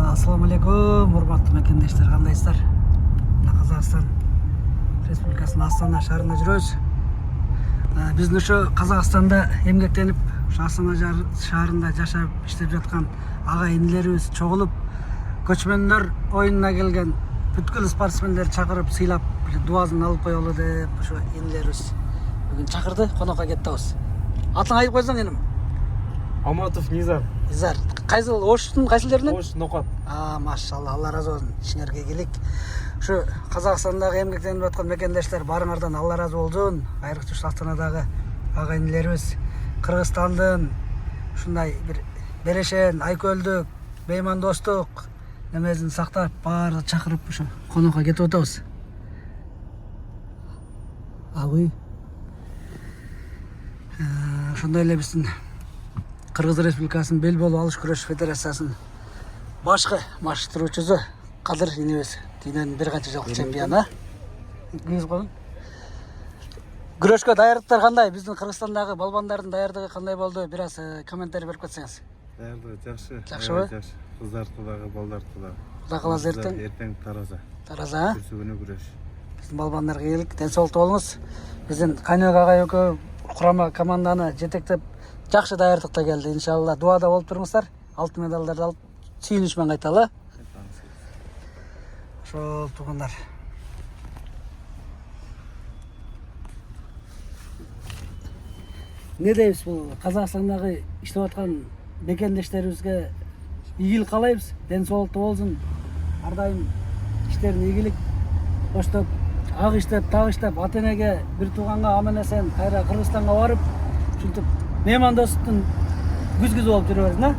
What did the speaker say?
Assalamu алейкум, урматтуу мекендештер, кандайсыздар? Казакстан Республикасынын Астана шаарында жүрөбүз. Биздин ошо Казакстанда эмгектенип, Астана шаарында жашап, иштеп жаткан ага инилерибиз чогулуп, көчмөндөр оюнуна келген бүткүл спортсмендерди чакырып, сыйлап, дуасын алып коелу деп ошо инилерибиз бүгүн чакырды, конокко кетебиз. Атыңды айтып койсоң, эним? Аматов Низар. Низар. Кайсыл Оштун кайсыл жеринен? Ош Нокат. Машалла, Алла разы болсун. Ишиңерге келик. Ушу Казакстандагы эмгектенип аткан мекендештер барыңардан Алла разы болсун. Айрыкча ушу Астанадагы ага инилерибиз Кыргызстандын ушундай бир берешен, айкөлдүк, беймандостук немесин сактап, баары чакырып ушу конокко кетип атабыз. Абый. Ошондой эле биздин Кыргыз Республикасынын бел болуп алыш күрөш федерациясынын башкы машыктыруучусу Кадыр инебиз. Дүйнөнүн бир канча жылкы чемпиону. Кийип коюң. Күрөшкө даярдыктар кандай? Биздин Кыргызстандагы балбандардын даярдыгы кандай болду? Бир аз комментарий берип кетсеңиз. Даярдыгы жакшы. Жакшыбы? Жакшы. Кыздардыкы дагы, балдардыкы дагы. Кудай кааласа эртең. Эртең тараза. Тараза, а? Күрсү күнү күрөш. Биздин балбандарга келик, ден соолуктуу болуңуз. Биздин Кайнök агай экөө курама команданы жетектеп жакшы даярдыкта келди. Иншалла дуада болуп туруңуздар. Алтын медалдарды алып, сүйүнүч менен кайталы. Ошол туугандар. Не дейбиз бул Казакстандагы иштеп аткан мекендештерибизге ийгилик каалайбыз. Ден соолуктуу болсун. Ар дайым иштерин ийгилик коштоп, ак иштеп, так иштеп, ата-энеге, бир тууганга аман-эсен кайра Кыргызстанга барып, ушинтип меймандостуктун күзгүзү болуп жүрө берсин, а?